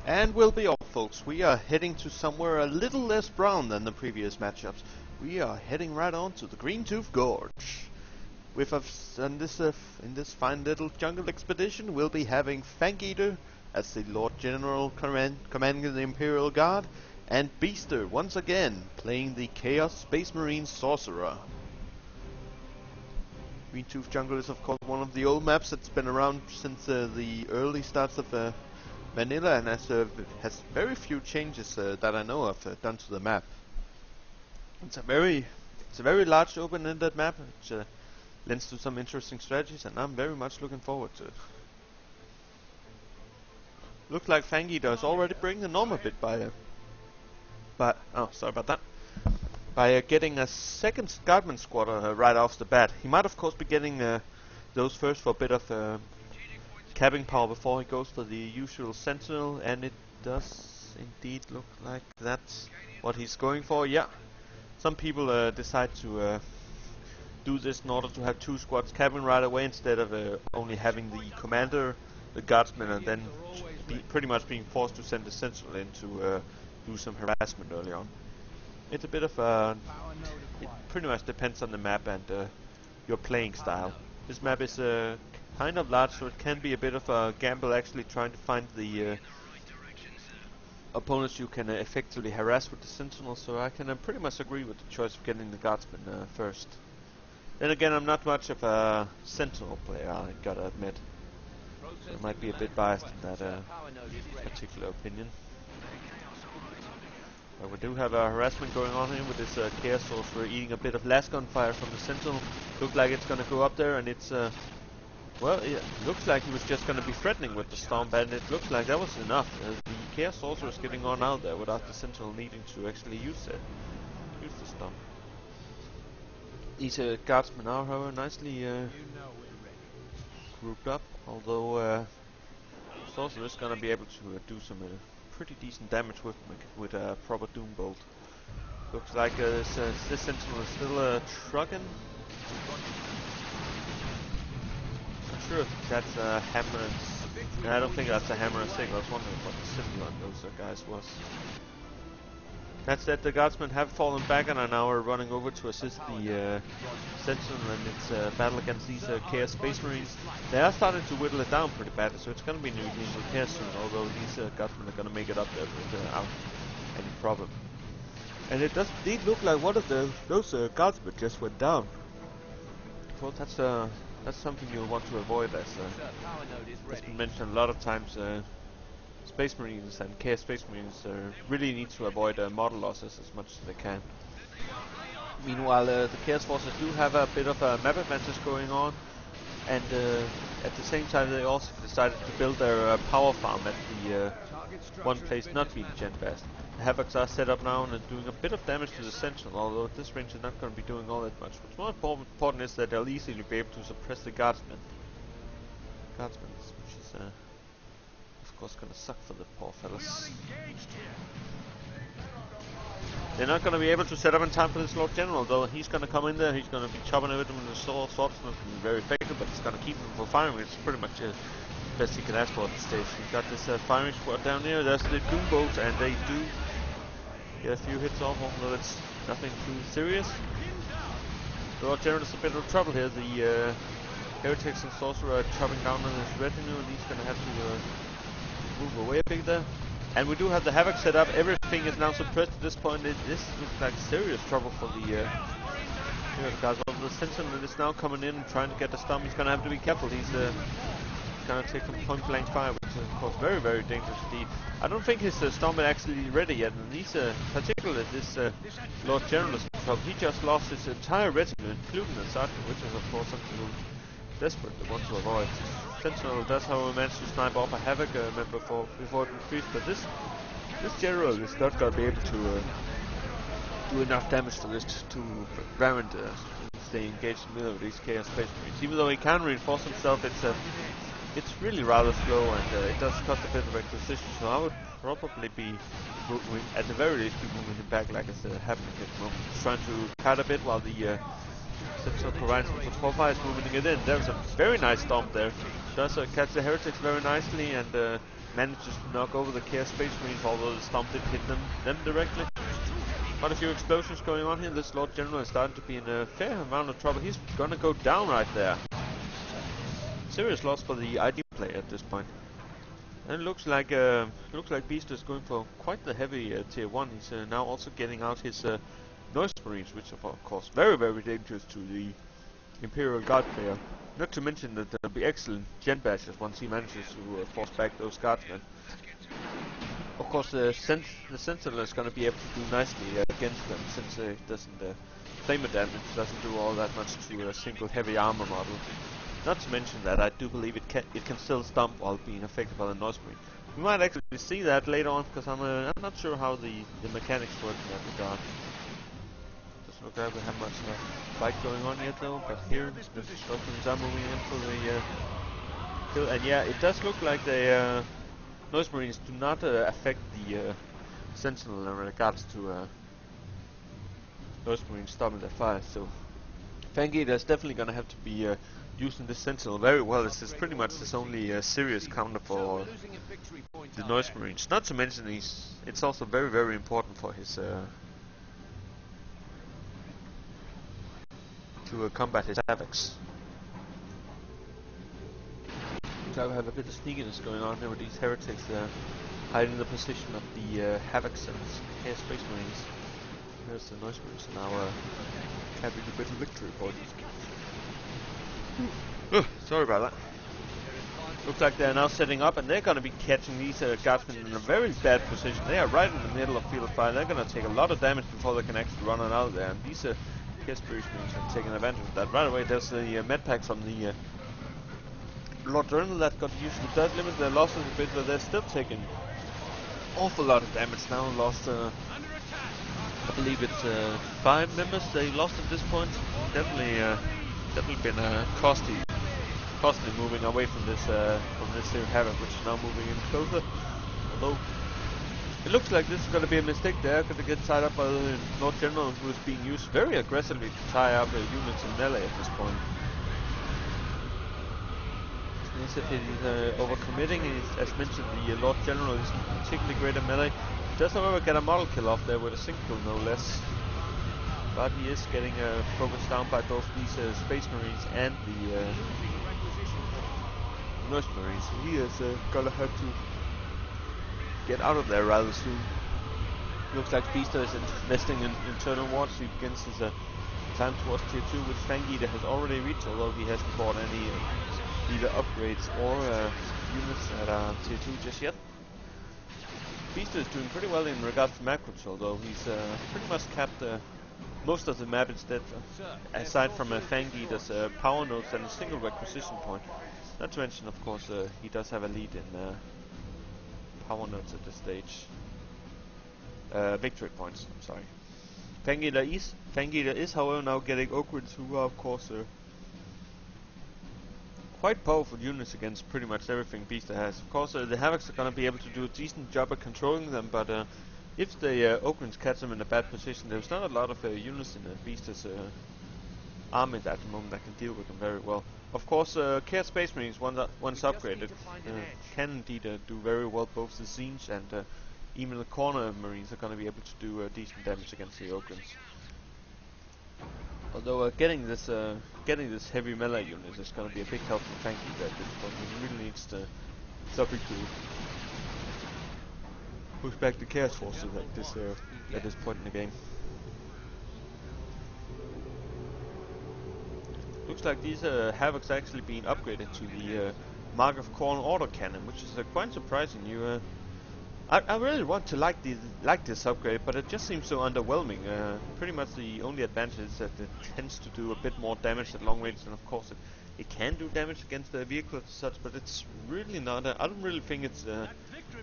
And we'll be off, folks. We are heading to somewhere a little less brown than the previous matchups. We are heading right on to the Greentooth Gorge. With us in this fine little jungle expedition, we'll be having Fankeater as the Lord General commanding the Imperial Guard, and Beaster once again playing the Chaos Space Marine Sorcerer. Greentooth Jungle is of course one of the old maps that's been around since the early starts of Vanilla, and has very few changes that I know of done to the map. It's a very large open-ended map, which lends to some interesting strategies, and I'm very much looking forward to it. Looks like Fankeater is already bringing the norm a bit by getting a second guardman squad right off the bat. He might of course be getting those first for a bit of capping power before he goes for the usual sentinel, and it does indeed look like that's what he's going for. Yeah, some people decide to do this in order to have two squads capping right away instead of only having the commander, the guardsman, and then pretty much being forced to send the sentinel in to do some harassment early on. It's a bit of it pretty much depends on the map and your playing style. This map is kind of large, so it can be a bit of a gamble actually trying to find the opponents you can effectively harass with the sentinel, so I can pretty much agree with the choice of getting the guardsman first. Then again, I'm not much of a sentinel player, I gotta admit, so I might be a bit biased in that particular opinion. But we do have a harassment going on here with this Chaos Sorcerer eating a bit of last gunfire from the sentinel. Looks like it's gonna go up there, and it's well, it looks like he was just going to be threatening with the stomp, and it looks like that was enough. The Chaos Sorcerer is getting on out there without the Sentinel needing to actually use the stomp. These guardsmen are, however, nicely grouped up, although Sorcerer is going to be able to do some pretty decent damage with a proper Doom Bolt. Looks like this Sentinel is still trucking. Sure if that's a hammer and I don't think that's a hammer and sickle. I was wondering what the symbol on those guys was. That said, the guardsmen have fallen back and are now running over to assist the sentinel in its battle against these Chaos Space Marines. They are starting to whittle it down pretty badly, so it's going to be needing repair soon, although these guardsmen are going to make it up there without any problem. And it does indeed look like one of those guardsmen just went down. Well, that's something you'll want to avoid, as has been mentioned a lot of times. Space Marines and Chaos Space Marines really need to avoid model losses as much as they can. Meanwhile, the Chaos Forces do have a bit of a map advantage going on, and at the same time they also decided to build their power farm at the one place not being gen-fast. The Havocs are set up now and are doing a bit of damage to the Sentinel, although at this range they're not going to be doing all that much. What's more important is that they'll easily be able to suppress the Guardsmen. Which is of course going to suck for the poor fellas. They're not going to be able to set up in time for this Lord General, though. He's going to come in there, he's going to be chopping at them with the sword. Sword's not going to be very effective, but it's going to keep them from firing. It's pretty much best he can ask for at this stage. We've got this firing squad down here. There's the Doom Bolt, and they do get a few hits off, although it's nothing too serious. The Lord General is a bit of trouble here. The Heretics and Sorcerer are chopping down on his retinue, and he's going to have to move away a bit there. And we do have the Havoc set up. Everything is now suppressed at this point. This looks like serious trouble for the guys. Well, the Sentinel is now coming in and trying to get the stomp. He's going to have to be careful. He's going to take some point blank fire, which is of course very, very dangerous indeed. I don't think his stomp is actually ready yet, and these, particularly this Lord General is in trouble. He just lost his entire retinue, including the Sergeant, which is of course something we desperately want to avoid. Sentinel does, however, manage to snipe off a Havoc member before it increased, but this General is not going to be able to do enough damage to this to prevent stay engaged in the middle of these Chaos Space Marines. Even though he can reinforce himself, it's really rather slow, and it does cost a bit of acquisition, so I would probably be, at the very least, be moving him back like it's happening at the moment. He's trying to cut a bit while the Sentinel provides some support fires moving it in. There's a very nice stomp there. Does catch the Heretics very nicely, and manages to knock over the Chaos Space Marines, although the Stomp didn't hit them directly. Quite a few explosions going on here. This Lord General is starting to be in a fair amount of trouble. He's gonna go down right there. Serious loss for the ID player at this point. And it looks like Beast is going for quite the heavy tier 1. He's now also getting out his Noise Marines, which are of course very dangerous to the Imperial Guard player. Not to mention that there'll be excellent gen bashes once he manages to force back those guardsmen. Of course, the Sentinel is going to be able to do nicely against them, since it doesn't flamer damage, doesn't do all that much to a single heavy armor model. Not to mention that I do believe it can still stomp while being affected by the Noise Marine. We might actually see that later on, because I'm not sure how the mechanics work in that regard. Doesn't look like we have much of a fight going on yet though, but here the Scorpions are moving in for the kill, and yeah, it does look like the Noise Marines do not affect the Sentinel in regards to Noise Marines stopping their fire, so fankeater is definitely going to have to be using the Sentinel very well. This is pretty much his only serious counter for the Noise Marines. Not to mention it's also very important for his to combat his Havocs. So we have a bit of sneakiness going on here with these heretics hiding the position of the Havocs and Chaos Space Marines. There's the Noise Marines now capping a bit of victory point. Sorry about that. Looks like they're now setting up, and they're going to be catching these guardsmen in a very bad position. They are right in the middle of field of fire. They're going to take a lot of damage before they can actually run on out of there, and these Chaos Space Marines are taking advantage of that. Right away, there's the med pack from the Lord General that got used. It does limit their losses a bit, but they're still taking awful lot of damage now. Lost, I believe it's 5 members they lost at this point. Definitely been costly moving away from this here Havoc, which is now moving in closer. Although it looks like this is going to be a mistake. They're going to get tied up by the Lord General, who is being used very aggressively to tie up units in melee at this point. He's overcommitting. As mentioned, the Lord General is particularly great at melee. He does, however, get a model kill off there with a single, no less. But he is getting focused down by both these Space Marines and the Noise Marines. So he is gonna have to get out of there rather soon. Looks like Beaster is investing in internal wars. He begins his time towards tier 2, which fankeater has already reached, although he hasn't bought any either upgrades or units at tier 2 just yet. Beaster is doing pretty well in regards to macros, although he's pretty much capped most of the map instead, aside from fankeater's power nodes and a single requisition point. Not to mention, of course, he does have a lead in power nodes at this stage. Victory points, I'm sorry. Fankeater is, however, now getting Ogryns, who are, of course, quite powerful units against pretty much everything Beaster has. Of course, the Havocs are going to be able to do a decent job at controlling them, but if the Ogryns catch them in a bad position, there's not a lot of units in Beaster's army at the moment that can deal with them very well. Of course, Chaos Space Marines, once upgraded, can indeed do very well. Both the Zines and even the Corner Marines are going to be able to do decent damage against the Ogryns. Although getting this heavy melee unit is going to be a big help for fankeater at this point. He really needs something to push back the Chaos Forces at this point in the game. Looks like these Havocs actually being upgraded to the Mark of Corn Order Cannon, which is quite surprising. I really want to like this upgrade, but it just seems so underwhelming. Pretty much the only advantage is that it tends to do a bit more damage at long range, and of course it can do damage against the vehicles and such, but it's really not. I don't really think it's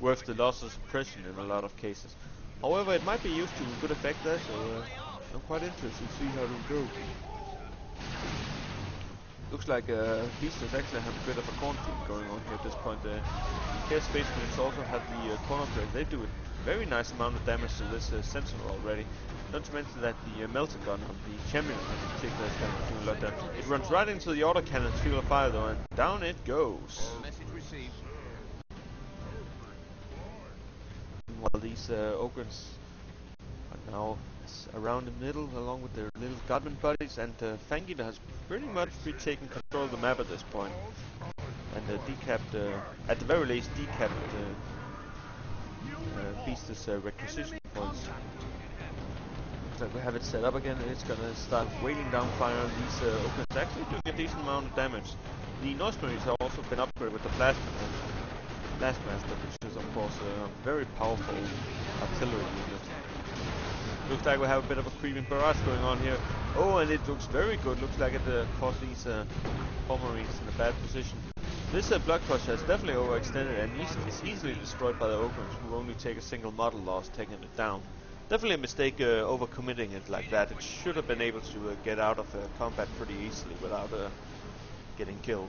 worth the loss of suppression in a lot of cases. However, it might be used to good effect there, so I'm quite interested to see how it will go. Looks like Beasters actually have a bit of a corn field going on here at this point. Chaos Space Marines also have the corner plate. They do a very nice amount of damage to this Sentinel already. Not to mention that the melter gun of the champion in particular is going to be doing a lot of damage. It runs right into the auto cannon's field of fire though, and down it goes. while these ogres are now around the middle along with their little goblin buddies, and fankeater has pretty much retaken control of the map at this point. And decapped, at the very least, decapped Beast's requisition points. Looks like we have it set up again, and it's gonna start wailing down fire on these ogres. Actually doing a decent amount of damage. The Norse Marines have also been upgraded with the Blastmaster, which is of course a very powerful artillery unit. Looks like we have a bit of a creeping barrage going on here. Oh, and it looks very good. Looks like it caused these Marines in a bad position. This Blood Crusher is definitely overextended and is easily destroyed by the ogres, who only take a single model loss taking it down. Definitely a mistake overcommitting it like that. It should have been able to get out of combat pretty easily without getting killed.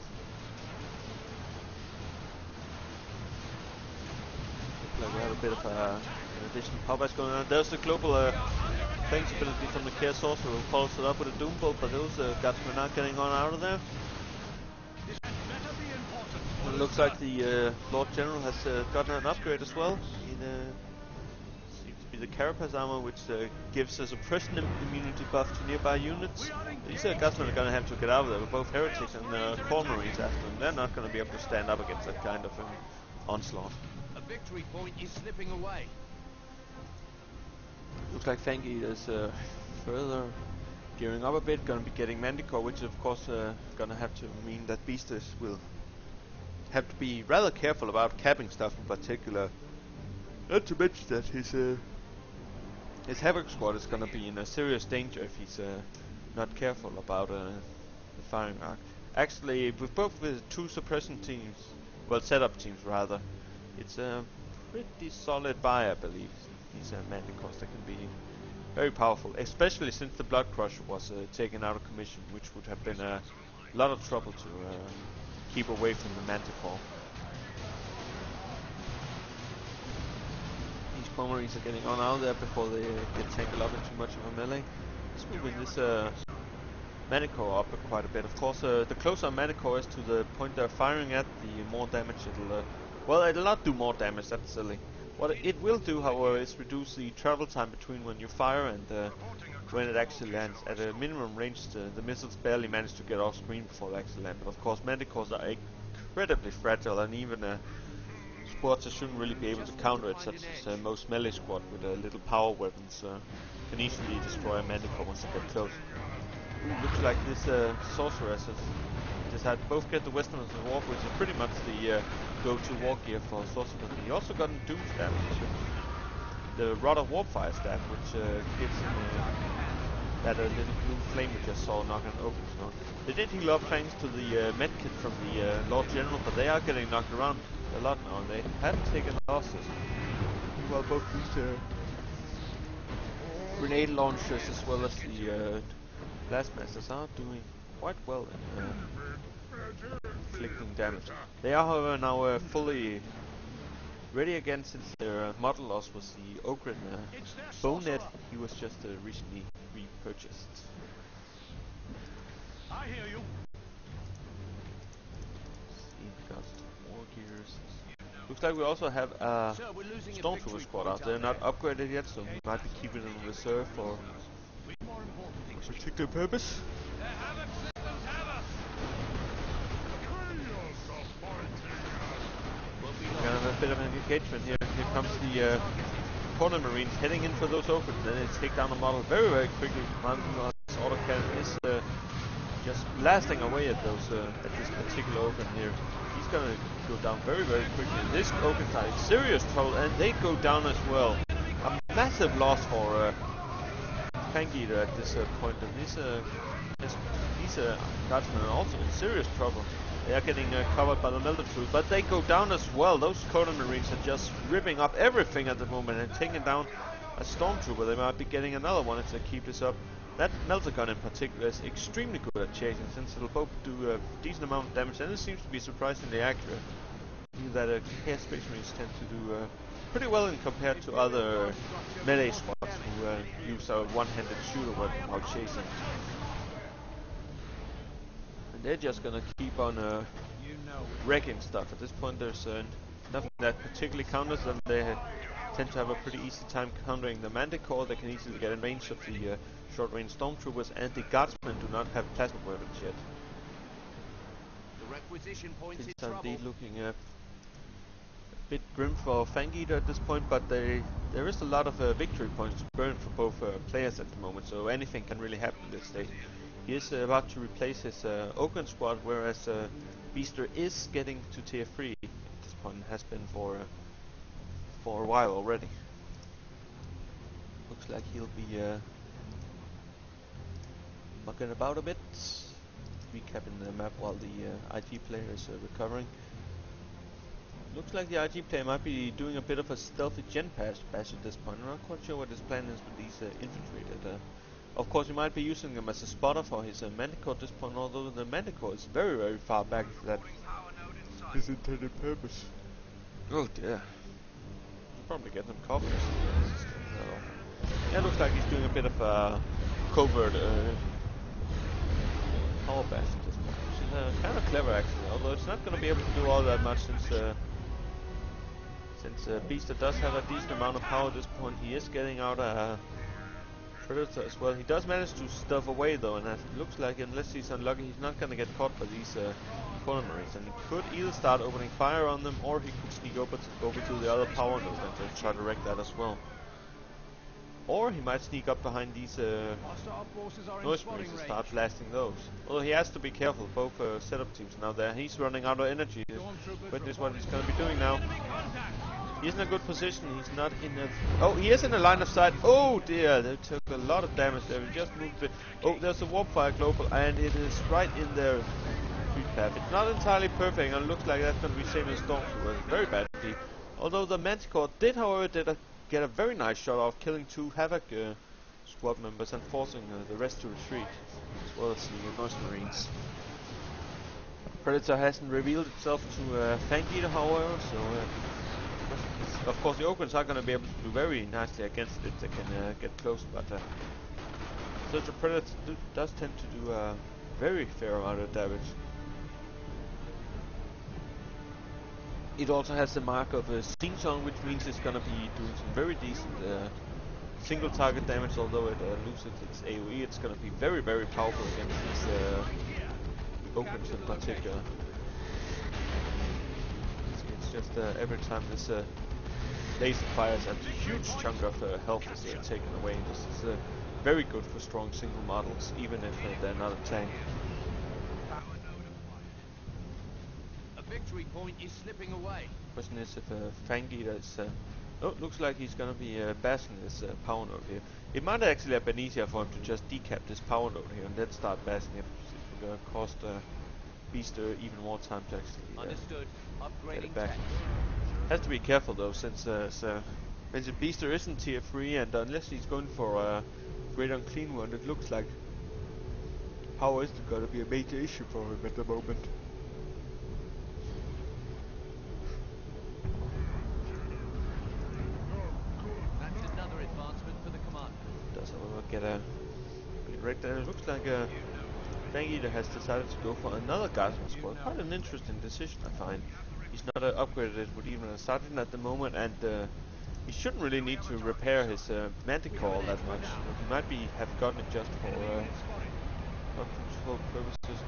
Looks like we have a bit of an additional power going on. There's the global thanks ability from the Chaos Sorcerer, who follows it up with a Doom Bolt, but those guardsmen are getting on out of there. It looks like the Lord General has gotten an upgrade as well. It seems to be the Carapace armor, which gives a suppression immunity buff to nearby units. These guardsmen are going to have to get out of there with both heretics and core marines after them. They're not going to be able to stand up against that kind of onslaught. A victory point is slipping away. Looks like fankeater is further gearing up a bit, going to be getting Manticore, which is of course going to have to mean that Beastes will have to be rather careful about capping stuff in particular. Not to mention that his Havoc squad is going to be in a serious danger if he's not careful about the firing arc. Actually, with both the two suppression teams, well, setup teams rather, it's a pretty solid buy, I believe. These Manticores that can be very powerful, especially since the Blood Crusher was taken out of commission, which would have been a lot of trouble to keep away from the Manticore. These Marines are getting on out there before they get tangled up in too much of a melee. Let's move in this Manticore up quite a bit. Of course, the closer a Manticore is to the point they're firing at, the more damage it'll... well, it'll not do more damage, that's silly. What it will do, however, is reduce the travel time between when you fire and when it actually lands. At a minimum range, the missiles barely manage to get off screen before they actually land. But of course, Manticores are incredibly fragile, and even squads that shouldn't really be able to counter it, such as most melee squad with little power weapons, can easily destroy a Manticore once they get close. Ooh, looks like this Sorcerer has decided to both get the Westerners and Warp, which is pretty much the go-to war gear for Sorcerer. He also got a Doom Staff, the Rod of Warpfire Staff, which gives him that little blue flame we just saw knocking open. So they did heal up thanks to the medkit from the Lord General, but they are getting knocked around a lot now, and they haven't taken losses. Well, both these grenade launchers as well as the Blastmasters are doing quite well in inflicting damage. They are, however, now fully ready again, since their model loss was the Ogre Bonehead. He was just recently repurchased. I hear you. Got more gears. Looks like we also have a Stormtrooper squad out there, not upgraded yet, so we might be keeping it in reserve for a particular purpose. We're gonna have a bit of an engagement here. Here comes the corner marines heading in for those ogres, then they take down the model very, very quickly. This autocannon is just blasting away at those at this particular ogre here. He's gonna go down very, very quickly. This ogre is in serious trouble, and they go down as well. A massive loss for fankeater at this point, and these guardsmen are also in serious trouble. They are getting covered by the melted fruit, but they go down as well. Those Coda Marines are just ripping up everything at the moment and taking down a Stormtrooper. They might be getting another one if they keep this up. That melter gun in particular is extremely good at chasing, since it'll both do a decent amount of damage, and it seems to be surprisingly accurate. That Chaos Space Marines tend to do pretty well in compared to other melee squads who use a one-handed shooter weapon while chasing. And they're just gonna keep on wrecking stuff. At this point, there's nothing that particularly counters them. They tend to have a pretty easy time countering the Manticore. They can easily get in range of the short-range Stormtroopers, and the Guardsmen do not have plasma weapons yet. The requisition point is Things are trouble. indeed looking a bit grim for fankeater at this point, but there is a lot of victory points to burn for both players at the moment, so anything can really happen this day. He is about to replace his Oaken squad, whereas Beaster is getting to tier 3 at this point, and has been for a while already. Looks like he'll be mucking about a bit, recapping the map while the IG player is recovering. Looks like the IG player might be doing a bit of a stealthy gen bash at this point. I'm not quite sure what his plan is with these infantry. Of course, he might be using them as a spotter for his Manticore at this point, although the Manticore is very, very far back for that his intended purpose. Oh dear. Should probably get them copies. Yeah, looks like he's doing a bit of a covert power bash at this point, which is kind of clever actually, although it's not going to be able to do all that much since Beaster does have a decent amount of power at this point. He is getting out a Predator as well. He does manage to stuff away though, and it looks like, unless he's unlucky, he's not going to get caught by these corner marines, and he could either start opening fire on them, or he could sneak over to the other power node and just try to wreck that as well. Or he might sneak up behind these noise marines and start blasting those. Although he has to be careful, both setup teams now there. He's running out of energy. Witness what he's going to be doing now. He's in a good position. He's not in a... Oh, he is in a line of sight. Oh dear, they took a lot of damage there. We just moved it. Oh, there's a warp fire global, and it is right in their retreat path. It's not entirely perfect, and it looks like that's going to be same as Stormtrooper. Very badly. Although the Manticore did, however, get a very nice shot off, killing 2 Havoc squad members and forcing the rest to retreat, as well as the Noise Marines. Predator hasn't revealed itself to fankeater, however, so of course the Ogres are going to be able to do very nicely against it if they can get close, but such a Predator does tend to do a very fair amount of damage. It also has the mark of a Sing-Song, which means it's going to be doing some very decent single target damage, although it loses its AoE. It's going to be very, very powerful against these Ogres in particular. It's just every time this laser fires a huge chunk of health is taken away. This is very good for strong single models, even if they're not a tank. Victory point is slipping away. Question is if fankeater is... oh, looks like he's gonna be bashing this power node here. It might actually have been easier for him to just decap this power node here and then start bashing it. It's gonna cost Beaster even more time to actually get it back. Has to be careful though, since Beaster isn't tier 3, and unless he's going for a great unclean one, it looks like power isn't gonna be a major issue for him at the moment. Get a right there. It looks like fankeater has decided to go for another Guardsman squad. Quite an interesting decision, I find. He's not upgraded it with even a sergeant at the moment, and he shouldn't really need to repair his Manticore that much. He might have gotten it just for control purposes.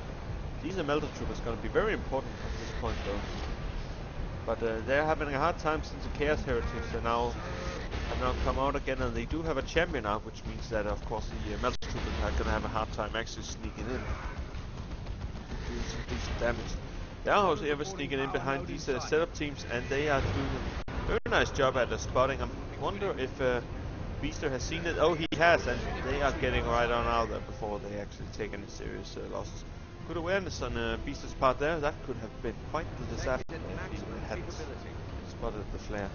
These Melter Troopers are going to be very important at this point, though. But they're having a hard time since the Chaos Heretics have now come out again, and they do have a champion out, which means that of course the Melter Troopers are going to have a hard time actually sneaking in, doing some decent damage. They are also ever sneaking in behind these setup teams, and they are doing a very nice job at spotting. I wonder if Beaster has seen it. Oh, he has, and they are getting right on out there before they actually take any serious losses. Good awareness on Beaster's part there. That could have been quite the disaster if he hadn't spotted the flare.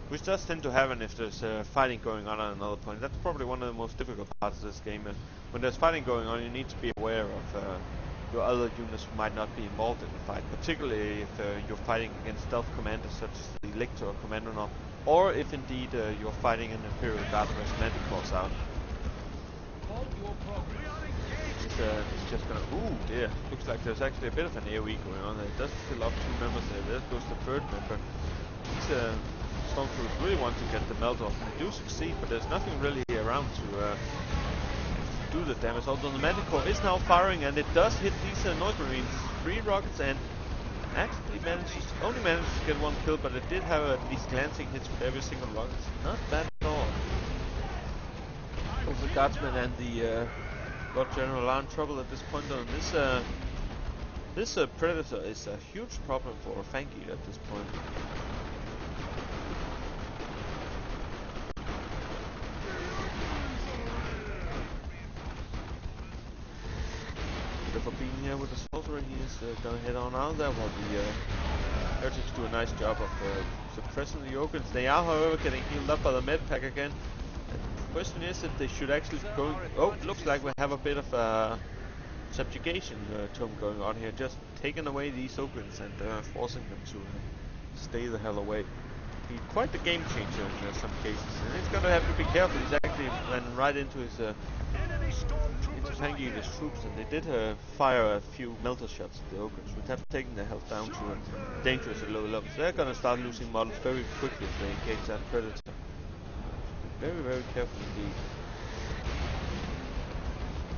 Which does tend to happen if there's fighting going on at another point. That's probably one of the most difficult parts of this game. When there's fighting going on, you need to be aware of your other units who might not be involved in the fight, particularly if you're fighting against stealth commanders such as the Lictor or Commandant, or if indeed you're fighting an Imperial Guard who has Manticores out. It's just gonna... Ooh dear, looks like there's actually a bit of an AoE going on there. It does fill up 2 members there. There goes the 3rd member. He's Stormtroopers really want to get the melt off. They do succeed, but there's nothing really around to do the damage. Although the Manticore is now firing, and it does hit these Noise Marines. 3 rockets, and actually only managed to get 1 kill, but it did have at least glancing hits with every single rocket. Not bad at all. Both the Guardsmen and the Lord General are in trouble at this point. On this Predator is a huge problem for fankeater at this point. For being here with the Sorcerer, he is gonna head on out there while the Heretics do a nice job of suppressing the Ogres. They are, however, getting healed up by the med pack again. And the question is if they should actually go. Oh, looks like we have a bit of subjugation tome going on here, just taking away these Ogres and forcing them to stay the hell away. Be quite the game changer in some cases, and he's gonna have to be careful. He's actually ran right into his fankeater's troops, and they did fire a few melter shots at the Ogres, which have taken their health down to a dangerously low level. So they're gonna start losing models very quickly if they engage that Predator. Very, very careful indeed.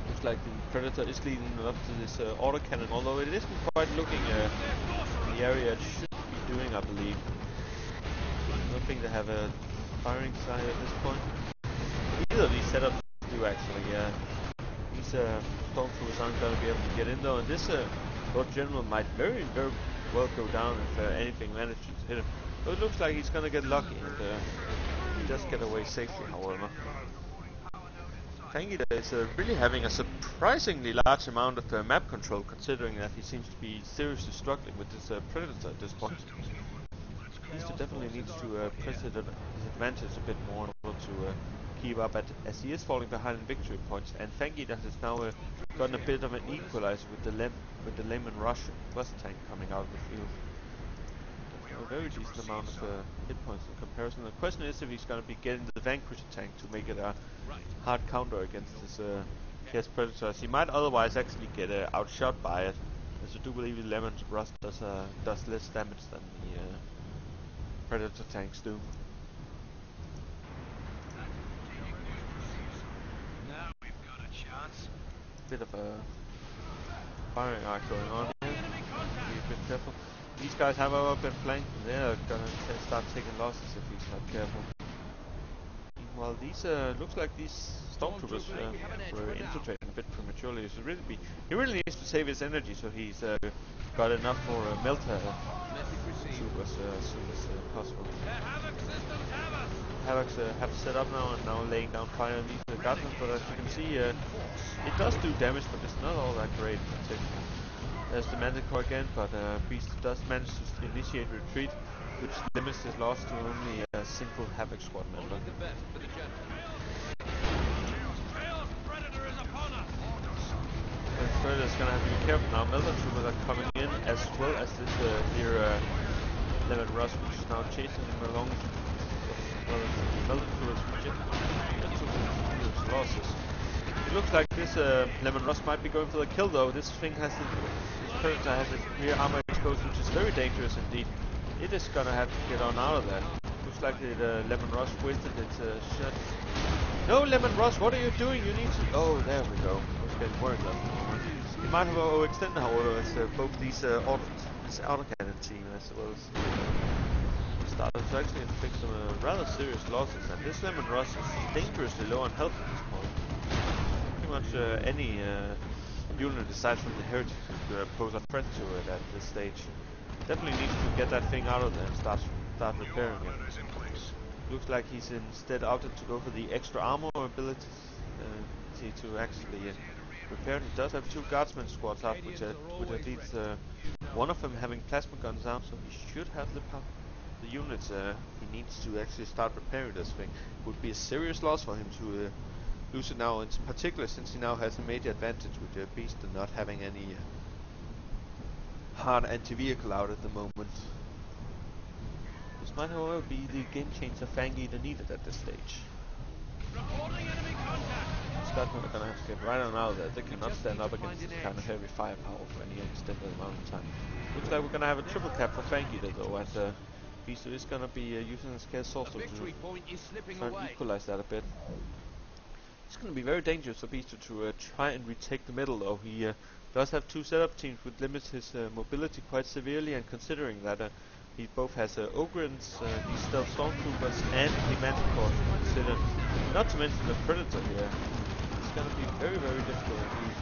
Looks like the Predator is leading up to this autocannon, although it isn't quite looking in the area it should be doing, I believe. I don't think they have a firing side at this point. Either of these setups do actually, these Stormtroopers aren't going to be able to get in though, and this Lord General might very, very well go down if anything manages to hit him. So it looks like he's going to get lucky and just get away safely, however. fankeater is really having a surprisingly large amount of map control, considering that he seems to be seriously struggling with this Predator at this point. He definitely needs to press his advantage a bit more in order to keep up, as he is falling behind in victory points. And fankeater has now gotten a bit of an equalizer with the Lehman Rush plus tank coming out of the field. A very decent amount of hit points in comparison. The question is if he's going to be getting the Vanquisher tank to make it a hard counter against this Predator, as he might otherwise actually get outshot by it. As I do believe the Lehman Rush does less damage than the Predator tanks do. Now we've got a chance. Bit of a firing arc going on here. Be a bit careful. These guys have been flanked, and they're gonna start taking losses if he's not careful. Meanwhile, these looks like these Stormtroopers were infiltrating a bit prematurely. So he really needs to save his energy, so he's got enough for melter troopers as soon as possible. Havocs have set up now and now laying down fire on these guardsmen, but as you can see, it does do damage, but it's not all that great. There's the Manticore again, but Beast does manage to initiate retreat, which limits his loss to only a single Havoc squad member. Predator's gonna have to be careful now. Melter troopers are coming in, as well as this here Lehman Rush, which is now chasing him along. Well, Melter troopers losses. It looks like this Lehman Rush might be going for the kill though. This thing has this Predator has its rear armor exposed, which is very dangerous indeed. It is gonna have to get on out of that. Looks like the Lehman Rush wasted its shot. No, Lehman Rush, what are you doing? You need to. Oh, there we go. I was getting worried about it. He might have overextended, however, as both these this autocannon team as well as started to actually inflict some rather serious losses. And this Lehman Rush is dangerously low on health at this point. Pretty much any unit aside from the Heritage could pose a threat to it at this stage. Definitely needs to get that thing out of there and start repairing it. Looks like he's instead opted to go for the extra armor abilities to actually repair it. He does have 2 guardsmen squads out, which at least one of them having plasma guns out, so he should have the units he needs to actually start repairing this thing. It would be a serious loss for him to lose it now, in particular since he now has a major advantage with Beast and not having any hard anti-vehicle out at the moment. This might, however, be the game changer fankeater needed at this stage. Scotsmen are gonna have to get right on out of there. They cannot stand up against this kind of heavy firepower for any extended amount of time. Looks like we're gonna have a triple cap for fankeater though, as Beaster is gonna be using his Chaos Sorcerer to try and equalize that a bit. It's gonna be very dangerous for Beaster to try and retake the middle, though. He does have two setup teams, which limits his mobility quite severely, and considering that he both has Ogrins, these stealth stormtroopers, and the magic force to consider, not to mention the Predator here. It's gonna be very, very difficult indeed.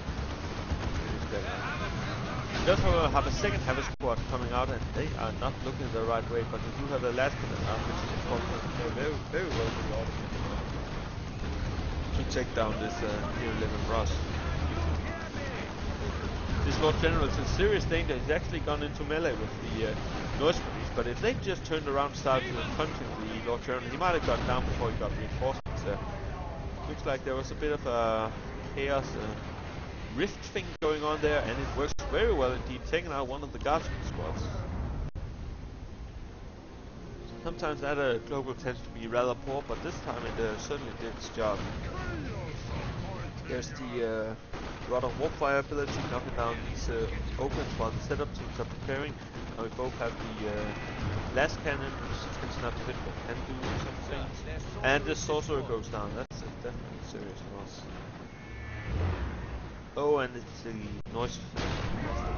He does, however, have a second Heavy Squad coming out, and they are not looking the right way, but we do have the last cannon out, which is of course going to play very, very well for the audience to take down this Tier 11 Ross. This Lord General is in serious danger. He's actually gone into melee with the Noise Police, but if they just turned around and started punching the Lord General, he might have got down before he got reinforcements there. Looks like there was a bit of a chaos rift thing going on there, and it works very well indeed, taking out one of the Guardsman squads. Sometimes that global tends to be rather poor, but this time it certainly did its job. There's the Rod of Warfire ability, knocking down these opens while the setup teams are preparing. Now we both have the last cannon, which is not fit but can do something. And the Sorcerer goes down. That's definitely a serious loss. Oh, and it's the noise.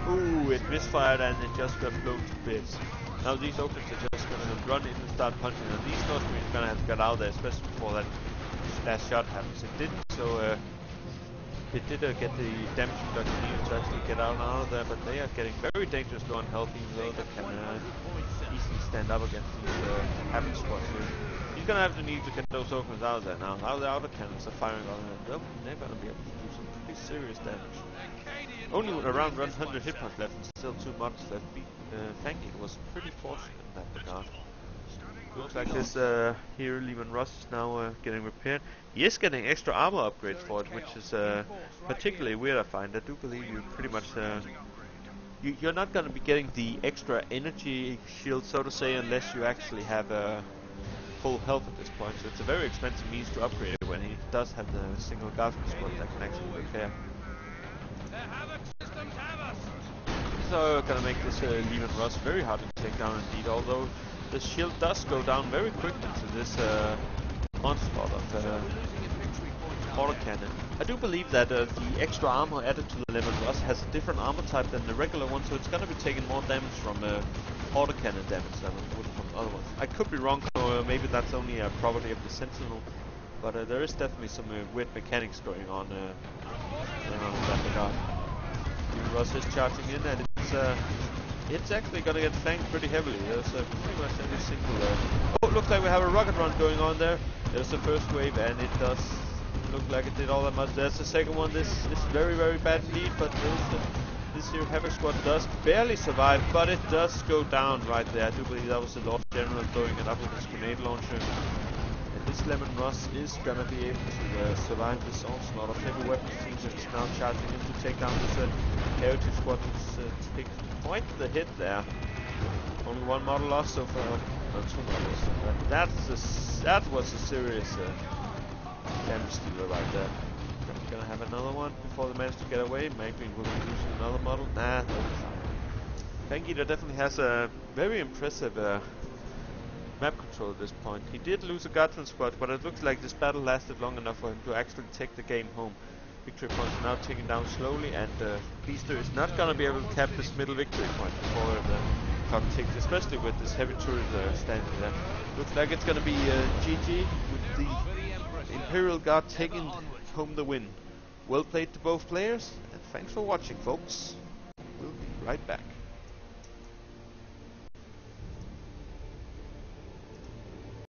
Ooh, it misfired and it just got blown to bits. Now these openers are just gonna run in and start punching, and these Noise are gonna have to get out there, especially before that last shot happens. It didn't, so it did get the damage reduction needed to actually get out of there, but they are getting very dangerous low on health, even though they can easily stand up against these Happy Squads here. He's gonna have to need to get those openers out of there now. Now the outer cannons are firing on them, they're gonna be able to do some pretty serious damage. Only with around 100 hit points left and still 2 models left. fankeater was pretty fortunate in that regard. Looks like this here Lehman Russ is now getting repaired. He is getting extra armor upgrades for it, which is particularly weird, I find. I do believe you pretty much you're not going to be getting the extra energy shield, so to say, unless you actually have full health at this point. So it's a very expensive means to upgrade it when he does have the single Guardsman squad that can actually repair. So gonna make this Lehman Russ very hard to take down indeed, although the shield does go down very quickly to this onslaught of autocannon. I do believe that the extra armor added to the Lehman Russ has a different armor type than the regular one, so it's gonna be taking more damage from autocannon damage than it would from other ones. I could be wrong, so maybe that's only a property of the Sentinel, but there is definitely some weird mechanics going on in that regard. Lehman Russ is charging in, and it's actually gonna get flanked pretty heavily. There's pretty much every single oh, it looks like we have a rocket run going on there. There's the first wave, and it does look like it did all that much. There's the second one. This is very, very bad indeed, but this here Havoc Squad does barely survive, but it does go down right there. I do believe that was the Lord General blowing it up with his grenade launcher. And this Lehman Russ is gonna be able to survive this onslaught of heavy weapons teams that is now charging in to take down this Heritage Squad, which takes quite the hit there. Only one model lost so far. No, 2 models. That was a serious damage dealer right there. Gonna have another one before they manage to get away. Maybe we'll be losing another model. Nah, they'll be fine. fankeater definitely has a very impressive map control at this point. He did lose a Guardsman squad, but it looks like this battle lasted long enough for him to actually take the game home. Victory points are now taken down slowly, and Beaster is not gonna be able to cap this middle victory point before the clock ticks, especially with this heavy turret standing there. Looks like it's gonna be GG with the Imperial Guard taking home the win. Well played to both players, and thanks for watching, folks. We'll be right back.